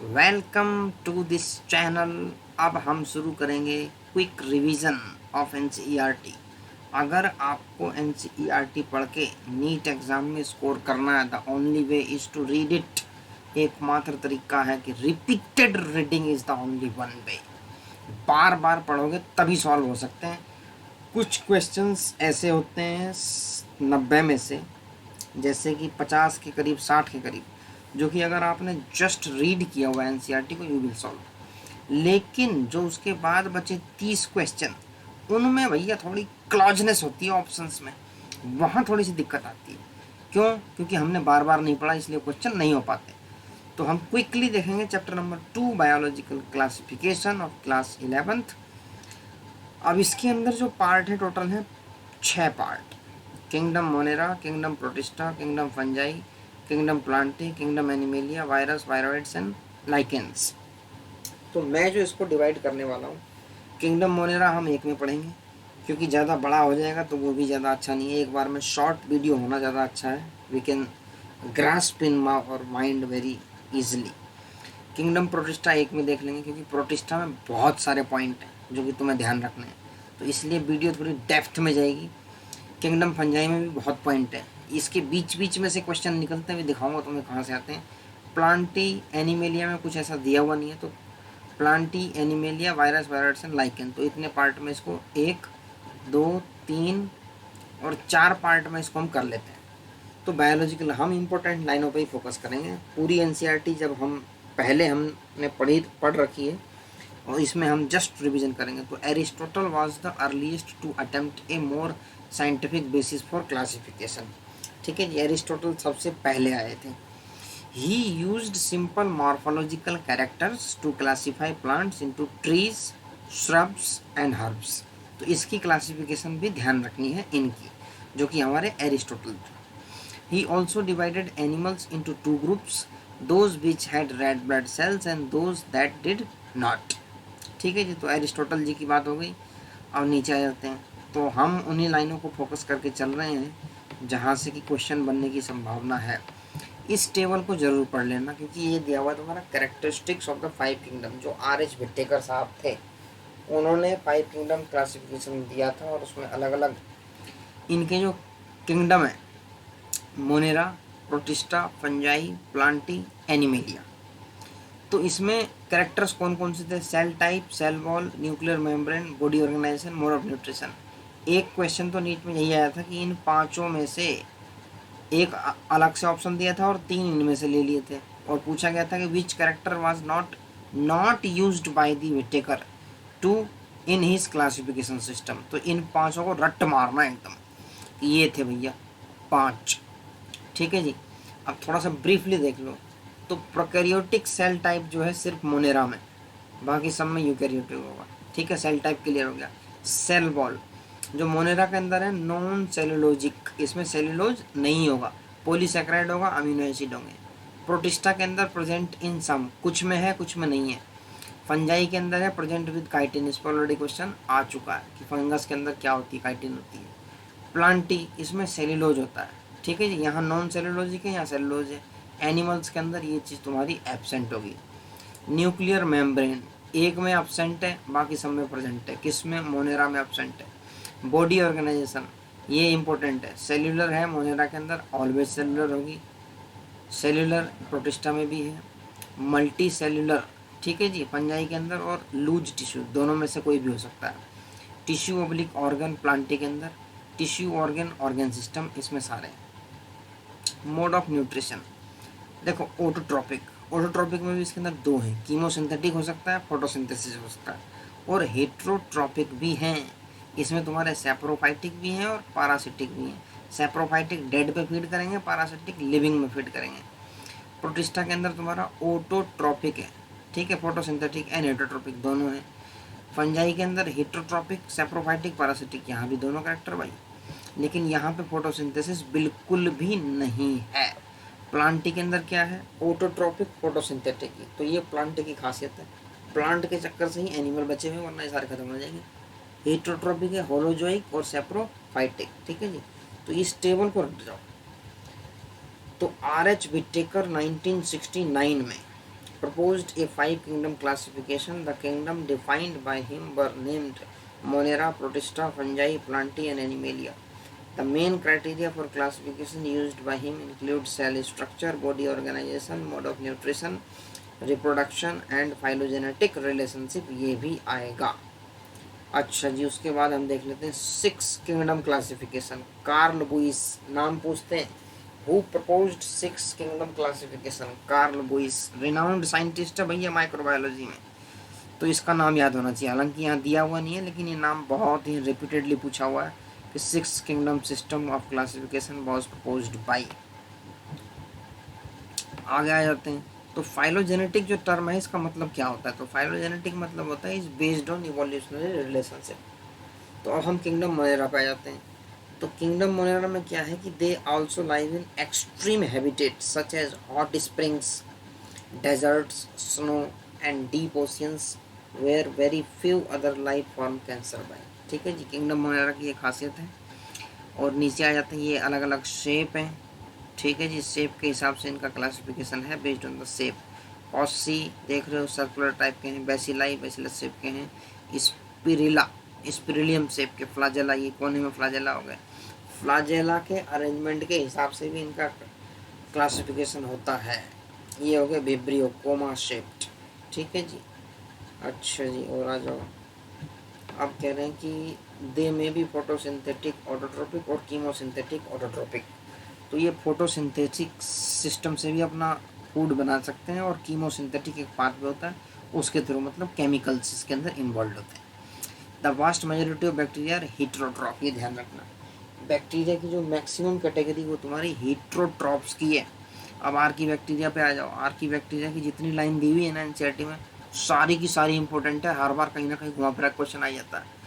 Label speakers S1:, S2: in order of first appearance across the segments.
S1: Welcome to this channel. अब हम शुरू करेंगे क्विक रिवीजन ऑफ एनसीईआरटी। अगर आपको एनसीईआरटी पढ़ के नीट एग्जाम में स्कोर करना है, the only way is to read it. एकमात्र तरीका है कि repeated reading is the only one way. बार बार पढ़ोगे तभी सॉल्व हो सकते हैं। कुछ क्वेश्चंस ऐसे होते हैं 90 में से, जैसे कि 50 के करीब, 60 के करीब, जो कि अगर आपने जस्ट रीड किया हुआ एनसीईआरटी को, यू विल सॉल्व। लेकिन जो उसके बाद बचे 30 क्वेश्चन, उनमें भैया थोड़ी क्लॉजनेस होती है ऑप्शंस में, वहाँ थोड़ी सी दिक्कत आती है। क्यों? क्योंकि हमने बार बार नहीं पढ़ा, इसलिए क्वेश्चन नहीं हो पाते। तो हम क्विकली देखेंगे chapter number 2, biological classification of class 11th। अब इसके अंदर जो पार्ट है, टोटल है 6 part. Kingdom Monera, kingdom protista, kingdom fungi, kingdom Plantae, kingdom animalia, virus, viroids and lichens. तो मैं जो इसको डिवाइड करने वाला हूँ, किंगडम मोनेरा हम एक में पढ़ेंगे, क्योंकि ज़्यादा बड़ा हो जाएगा तो वो भी ज़्यादा अच्छा नहीं है। एक बार में शॉर्ट वीडियो होना ज़्यादा अच्छा है। वी कैन ग्रास्प इन और mind very easily. Kingdom protista एक में देख लेंगे, क्योंकि प्रोटिस्टा में बहुत सारे पॉइंट हैं जो कि तुम्हें ध्यान रखने हैं, तो इसलिए वीडियो थोड़ी डेप्थ में जाएगी। किंगडम फंजाई में भी बहुत पॉइंट है, इसके बीच बीच में से क्वेश्चन निकलते हुए दिखाऊंगा तुम्हें कहाँ से आते हैं। प्लांटी एनिमेलिया में कुछ ऐसा दिया हुआ नहीं है, तो Plantae animalia, virus, virus and lichen, तो इतने पार्ट में इसको 1, 2, 3 और 4 पार्ट में इसको हम कर लेते हैं। तो बायोलॉजिकल हम इम्पोर्टेंट लाइनों पर ही फोकस करेंगे। पूरी एनसीईआरटी जब हम पहले हमने पढ़ रखी है, और इसमें हम जस्ट रिवीजन करेंगे। तो Aristotle was the earliest to attempt a more scientific basis for classification. ठीक है जी, एरिस्टोटल सबसे पहले आए थे। He used simple morphological characters to classify plants into trees, shrubs and herbs. तो इसकी क्लासिफिकेशन भी ध्यान रखनी है इनकी, जो कि हमारे एरिस्टोटल थे। He also divided animals into 2 groups, those which had read blood cells and those that did not. ठीक है जी, तो एरिस्टोटल जी की बात हो गई। अब नीचे आ जाते हैं, तो हम उन्हीं लाइनों को फोकस करके चल रहे हैं जहाँ से कि क्वेश्चन बनने की संभावना है। इस टेबल को जरूर पढ़ लेना, क्योंकि ये दिया हुआ तुम्हारा कैरेक्टरिस्टिक्स ऑफ द 5 किंगडम, जो R.H. विटेकर साहब थे, उन्होंने 5 किंगडम क्लासिफिकेशन दिया था, और उसमें अलग अलग इनके जो किंगडम है, Monera, Protista, Fungi, Plantae, Animalia, तो इसमें कैरेक्टर्स कौन कौन से थे? Cell type, cell wall, nuclear membrane, body organisation, mode of nutrition. एक क्वेश्चन तो नीट में यही आया था कि इन पांचों में से एक अलग से ऑप्शन दिया था और 3 इनमें से ले लिए थे, और पूछा गया था कि which character was not used by the Whittaker to in his classification system. तो इन पांचों को रट्ट मारना एकदम, ये थे भैया 5। ठीक है जी, अब थोड़ा सा ब्रीफली देख लो। तो प्रोकैरियोटिक सेल टाइप जो है सिर्फ मोनेरा में, बाकी सब में यूकैरियोटिक होगा। ठीक है, सेल टाइप क्लियर हो गया। सेल वॉल जो मोनेरा के अंदर है, नॉन सेलुलोजिक, इसमें सेलुलोज नहीं होगा, पॉलीसैकेराइड होगा, अमीनो एसिड होंगे। प्रोटिस्टा के अंदर प्रेजेंट इन सम, कुछ में है कुछ में नहीं है। फंजाई के अंदर है प्रेजेंट विद काइटिन, इस पर ऑलरेडी क्वेश्चन आ चुका है कि फंगस के अंदर क्या होती है, काइटिन होती है। प्लांटी, इसमें सेलुलोज होता है। ठीक है जी, यहाँ नॉन सेलुलोजिक है, यहाँ सेलुलोज है। एनिमल्स के अंदर ये चीज़ तुम्हारी एब्सेंट होगी। न्यूक्लियर मेम्ब्रेन एक में एब्सेंट है, बाकी सब में प्रेजेंट है। किस में? मोनेरा में एब्सेंट है। बॉडी ऑर्गेनाइजेशन ये इंपॉर्टेंट है, सेल्यूलर है मोनेरा के अंदर, ऑलवेज सेल्यूलर होगी। सेल्यूलर प्रोटिस्टा में भी है। मल्टी सेल्यूलर, ठीक है जी, फंजाई के अंदर, और लूज टिश्यू, दोनों में से कोई भी हो सकता है। टिश्यू ऑब्लिक ऑर्गन प्लांटी के अंदर, टिश्यू ऑर्गन, ऑर्गन सिस्टम, इसमें सारे। मोड ऑफ न्यूट्रिशन देखो, ऑटोट्रॉपिक में भी इसके अंदर 2 हैं, कीमोसिंथेटिक हो सकता है, फोटोसिंथेसिस हो सकता है, और हेट्रोट्रॉपिक भी हैं। इसमें तुम्हारे सैप्रोफाइटिक भी हैं और पारासिटिक भी हैं। सैप्रोफाइटिक डेड पे फीड करेंगे, पारासिटिक लिविंग में फीड करेंगे। प्रोटिस्टा के अंदर तुम्हारा ऑटोट्रॉपिक है, ठीक है, फोटोसिंथेटिक एंड हेट्रोट्रॉपिक दोनों हैं। फंजाई के अंदर हेट्रोट्रॉपिक, सैप्रोफाइटिक, पारासिटिक, यहाँ भी दोनों कैरेक्टर भाई, लेकिन यहाँ पे फोटोसिंथेसिस बिल्कुल भी नहीं है। प्लांटी के अंदर क्या है? ऑटोट्रॉपिक, फोटोसिंथेटिक, तो ये प्लांट की खासियत है। प्लांट के चक्कर से ही एनिमल बचे हुए, वरना ये सारे खत्म हो जाएंगे। हेट्रोट्रॉपिक है, होलोजोइक और सैप्रोफाइटिक। ठीक है जी, तो इस टेबल को रख जाओ। तो R.H. विटेकर 1969 में proposed a 5 kingdom classification. The kingdom defined by him were named Monera, Protista, Fungi, Plantae, and Animalia. The main criteria for classification used by him include cell structure, body organization, mode of nutrition, reproduction and phylogenetic relationship. ये भी आएगा. अच्छा जी, उसके बाद हम देख लेते हैं 6 किंगडम क्लासिफिकेशन. कार्ल बुइस नाम पूछते हैं. Who proposed 6 kingdom classification? Carl Woese renowned scientist है भैया माइक्रोबायोलॉजी में, तो इसका नाम याद होना चाहिए. हालांकि यहाँ दिया हुआ नहीं है, लेकिन ये नाम बहुत ही रिपीटेडली पूछा हुआ है कि 6 kingdom system of classification was proposed by. आगे आ जाते हैं. तो फाइलोजेनेटिक जो टर्म है इसका मतलब क्या होता है? तो फाइलोजेनेटिक मतलब होता है is based on evolutionary relationship. तो अब हम किंगडम मोनेरा पे आ जाते हैं. तो किंगडम मोनेरा में क्या है कि they also live in extreme habitat such as hot springs, deserts, snow and deep oceans where very few other life form can survive. ठीक है जी, किंगडम मोनेरा की ये खासियत है. और नीचे आ जाते हैं, ये अलग अलग शेप हैं. ठीक है जी, शेप के हिसाब से इनका क्लासिफिकेशन है based on the shape. Aussie देख रहे हो सर्कुलर टाइप के हैं, बेसिलाई बेसिलस शेप के हैं, स्पिरिला स्पिरिलियम शेप के, फ्लाजेला ये कोने में फ्लाजेला हो गए. फ्लाजेला के अरेंजमेंट के हिसाब से भी इनका क्लासिफिकेशन होता है. ये हो गए विब्रियो कोमा शेप्ड. ठीक है जी. अच्छा जी, और आ जाओ. अब कह रहे हैं कि दे में भी फोटोसिंथेटिक ऑटोट्रोपिक और कीमोसिंथेटिक ऑटोट्रोपिक. तो ये फोटोसिंथेटिक सिस्टम से भी अपना फूड बना सकते हैं, और कीमोसिंथेटिक एक पाथवे होता है उसके थ्रू, मतलब केमिकल्स इसके अंदर इन्वॉल्व होते हैं. The vast majority of bacteria are heterotroph. ये ध्यान रखना, बैक्टीरिया की जो मैक्सिमम कैटेगरी वो तुम्हारी हीट्रोट्रॉप्स की है. अब आर की बैक्टीरिया पे आ जाओ. आर की बैक्टीरिया की जितनी लाइन दी हुई है ना एनसीईआरटी में, सारी की सारी इंपॉर्टेंट है. हर बार कहीं ना कहीं घुमा फिरा क्वेश्चन आ जाता है.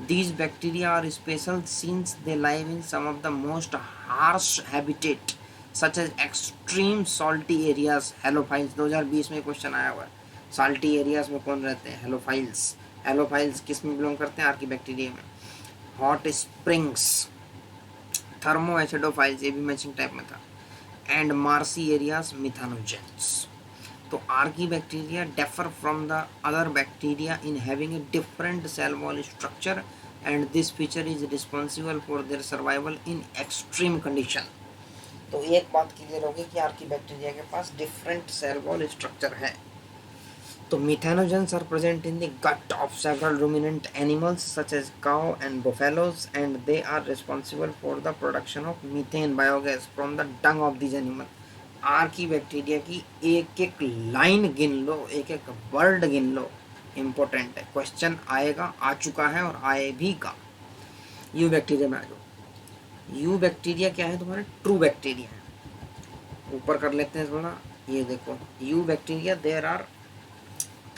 S1: These bacteria are special since they live in some of the most harsh habitat such as extreme salty areas. Halophiles 2020 में क्वेश्चन आया हुआ है. salty areas में कौन रहते हैं? हेलोफाइल्स. हेलोफाइल्स किस में बिलोंग करते हैं? आर्कीबैक्टीरिया में. हॉट स्प्रिंग्स, थर्मो एसिडोफाइल्स, ये भी मैचिंग टाइप में था. And marshy areas, methanogens. तो archaebacteria differ from the other bacteria in having a different cell wall structure, and this feature is responsible for their survival in extreme condition. तो एक बात clear होगी कि archaebacteria के पास डिफरेंट सेल वॉल स्ट्रक्चर है. तो methanogens are present in the gut of several ruminant animals such as cow and buffaloes, and they are responsible for the production of methane biogas from the dung of this animal. Archaebacteria की एक एक line गिन लो, एक एक word गिन लो, important है. Question आएगा, आ चुका है और आएगा. यू बैक्टीरिया में आ जाओ. यू बैक्टीरिया क्या है? तुम्हारे ट्रू बैक्टीरिया है. ऊपर कर लेते हैं थोड़ा. ये देखो, eubacteria, there are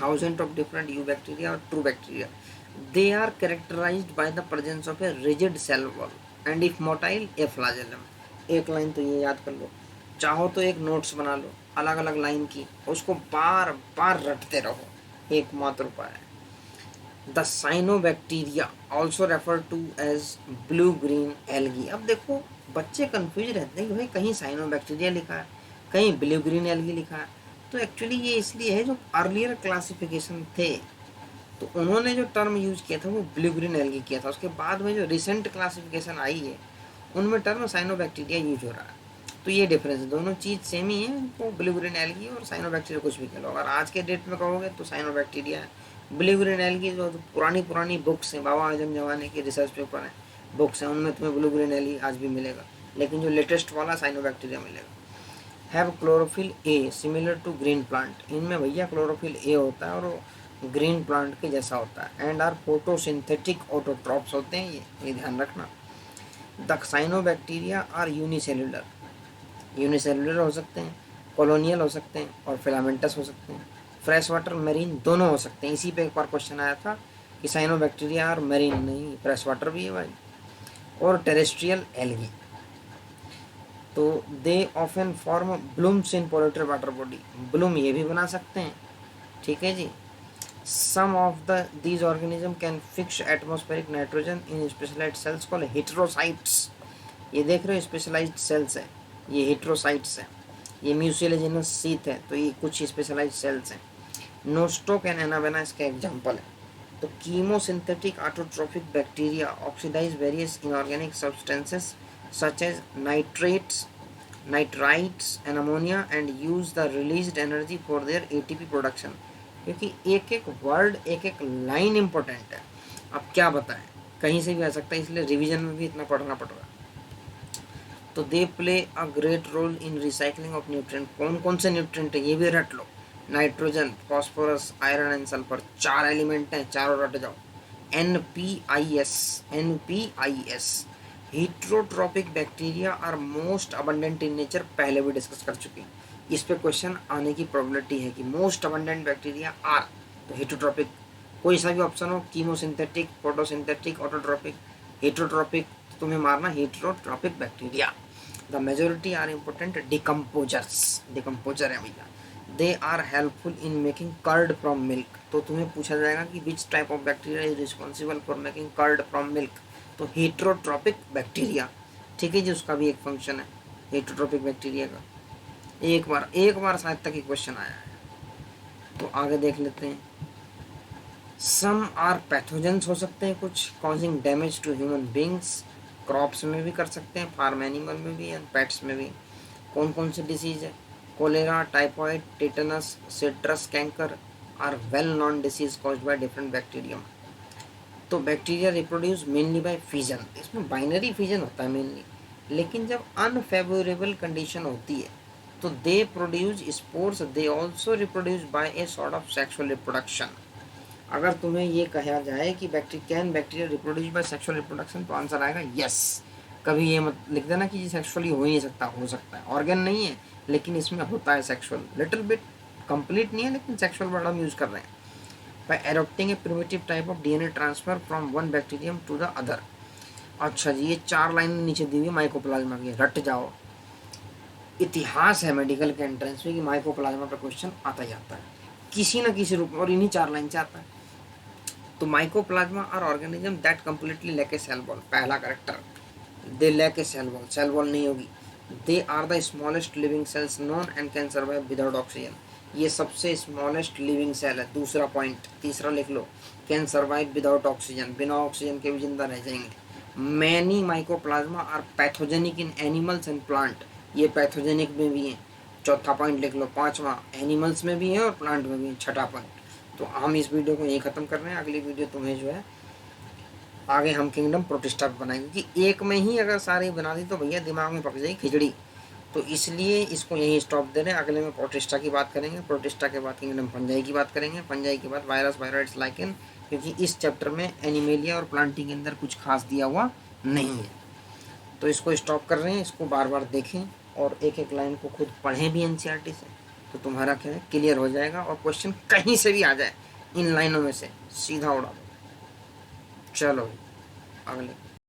S1: thousand of different eubacteria और true bacteria. They are characterised by the presence of a rigid cell wall and if motile a flagellum. एक लाइन तो ये याद कर लो. चाहो तो एक नोट्स बना लो अलग अलग लाइन की, उसको बार बार रटते रहो. एकमात्र उपाय है. The cyanobacteria also refer to as blue green algae. अब देखो बच्चे कंफ्यूज रहते हैं कि भाई कहीं साइनोबैक्टीरिया लिखा है, कहीं ब्लू ग्रीन एल्गी लिखा है. तो एक्चुअली ये इसलिए है, जो अर्लियर क्लासिफिकेशन थे तो उन्होंने जो टर्म यूज किया था वो ब्लू ग्रीन एल्गी किया था. उसके बाद में जो रिसेंट क्लासिफिकेशन आई है उनमें टर्म साइनोबैक्टीरिया यूज हो रहा है. तो ये डिफरेंस है, दोनों चीज़ सेम ही है. तो ब्लू ग्रीन एल्गी और साइनोबैक्टीरिया कुछ भी कह लो. अगर आज के डेट में कहोगे तो साइनोबैक्टीरिया है. ब्लू ग्रीन एल्गी जो पुरानी बुक्स हैं, बाबा आजम जमाने की रिसर्च पेपर हैं, बुक्स हैं, उनमें तुम्हें ब्लू ग्रीन एल्गी आज भी मिलेगा, लेकिन जो लेटेस्ट वाला साइनोबैक्टीरिया मिलेगा. Have chlorophyll a similar to green plant. इनमें भैया क्लोरोफिल ए होता है और वो ग्रीन प्लांट के जैसा होता है. एंड आर फोटोसिंथेटिक ऑटोट्रॉप्स होते हैं. ये ध्यान रखना. The cyanobacteria are unicellular. Unicellular हो सकते हैं, कॉलोनियल हो सकते हैं और फिलामेंटस हो सकते हैं. फ्रेश वाटर, मेरीन दोनों हो सकते हैं. इसी पे एक बार क्वेश्चन आया था कि साइनोबैक्टीरिया और मेरीन, नहीं फ्रेश वाटर भी है भाई. और टेरेस्ट्रियल एल्गी. तो they often form blooms in polluted water body. Bloom ये भी बना सकते हैं. ठीक है जी. Some of these organism can fix atmospheric nitrogen in specialised cells called heterocytes. ये देख रहे हो स्पेशलाइज्ड सेल्स है, ये हेटेरोसाइट्स है. ये म्यूसिलेजिनस शीथ है, तो ये कुछ स्पेशलाइज सेल्स हैं। नोस्टोक एंड एनावेना इसका एग्जाम्पल है। तो chemosynthetic autotrophic bacteria oxidise various inorganic substances such as nitrates, nitrites and ammonia and use the released energy for their ATP production. क्योंकि एक एक वर्ड, एक एक लाइन इंपॉर्टेंट है। अब क्या बताएं, कहीं से भी आ सकता है, इसलिए रिवीजन में भी इतना पढ़ना पड़ रहा है। तो they play a great role in recycling of nutrient. कौन कौन से न्यूट्रिएंट है ये भी रट लो। Nitrogen, phosphorus, iron and sulphur, 4 element हैं, चारों रट जाओ। NPIS, NPIS। Heterotrophic bacteria are most abundant in nature, पहले भी डिस्कस कर चुके हैं। इस पे क्वेश्चन आने की प्रोबेबिलिटी है कि मोस्ट अबंडेंट बैक्टीरिया आर, तो हीट्रोट्रॉपिक कोई सा भी ऑप्शन हो, कीमोसिंथेटिक, फोटोसिंथेटिक, ऑटोट्रॉपिक, हीट्रोट्रॉपिक, तो तुम्हें मारना heterotrophic bacteria. The majority are important decomposers, decomposer है भैया। They are helpful in making curd from milk. तो तुम्हें पूछा जाएगा कि which type of bacteria is responsible for making curd from milk, तो हीट्रोट्रॉपिक बैक्टीरिया। ठीक है जी, उसका भी एक फंक्शन है हीट्रोट्रॉपिक बैक्टीरिया का। एक बार शायद तक ही क्वेश्चन आया है, तो आगे देख लेते हैं। सम आर पैथोजेंस हो सकते हैं कुछ, causing damage to human beings. Crops में भी कर सकते हैं, फार्म एनिमल में भी एंड पेट्स में भी। कौन कौन सी डिसीज है? Cholera, typhoid, tetanus, citrus canker are well known disease caused by different bacterium. तो bacteria reproduce mainly by fission, इसमें बाइनरी फिजन होता है मेनली, लेकिन जब अनफेवरेबल कंडीशन होती है तो they produce spores, they also reproduce by a sort of sexual reproduction. अगर तुम्हें ये कहा जाए कि can bacteria reproduce by sexual reproduction, तो आंसर आएगा यस। कभी ये मत लिख देना कि सेक्सुअली हो ही नहीं सकता, हो सकता है, ऑर्गन नहीं है लेकिन इसमें होता है सेक्सुअल, लिटिल बिट, कंप्लीट नहीं है लेकिन सेक्सुअल वर्ड हम यूज कर रहे हैं। By adopting a primitive type of DNA transfer from one bacterium to the other. अच्छा जी, ये 4 लाइन नीचे दी हुई माइकोप्लाज्मा की, रट जाओ। इतिहास है मेडिकल के एंट्रेंस में कि माइकोप्लाज्मा पर क्वेश्चन आता जाता है किसी ना किसी रूप में, और इन्हीं 4 लाइन से आता है। तो mycoplasma are organism that completely lack a cell wall, पहला character, they lack a cell wall, cell wall नहीं होगी। They are the smallest living cells known and can survive without oxygen, ये सबसे स्मॉलेस्ट लिविंग सेल है। दूसरा point, तीसरा लिख लो, कैन सर्वाइव विदाउट ऑक्सीजन, बिना ऑक्सीजन के भी जिंदा रह जाएंगे। Many mycoplasma are pathogenic in animals and plant, ये पैथोजेनिक में भी हैं। चौथा पॉइंट लिख लो। पांचवा, एनिमल्स में भी है और प्लांट में भी है, छठा पॉइंट। तो हम इस वीडियो को यहीं ख़त्म कर रहे हैं। अगली वीडियो तुम्हें जो है आगे हम किंगडम प्रोटिस्टा बनाएंगे, क्योंकि एक में ही अगर सारी बना दी तो भैया दिमाग में पक जाएगी खिचड़ी, तो इसलिए इसको यहीं स्टॉप दे रहे हैं। अगले में प्रोटिस्टा की बात करेंगे, प्रोटिस्टा के बाद किंगडम फंजाई की बात करेंगे, फंजाई के बाद वायरस, वायरॉइड्स, लाइकेन, क्योंकि इस चैप्टर में एनिमेलिया और प्लांटिंग के अंदर कुछ खास दिया हुआ नहीं है। तो इसको स्टॉप कर रहे हैं, इसको बार बार देखें और एक एक लाइन को खुद पढ़ें भी एनसीईआरटी से, तो तुम्हारा क्या है क्लियर हो जाएगा। और क्वेश्चन कहीं से भी आ जाए इन लाइनों में से सीधा उड़ा दो। चलो अगले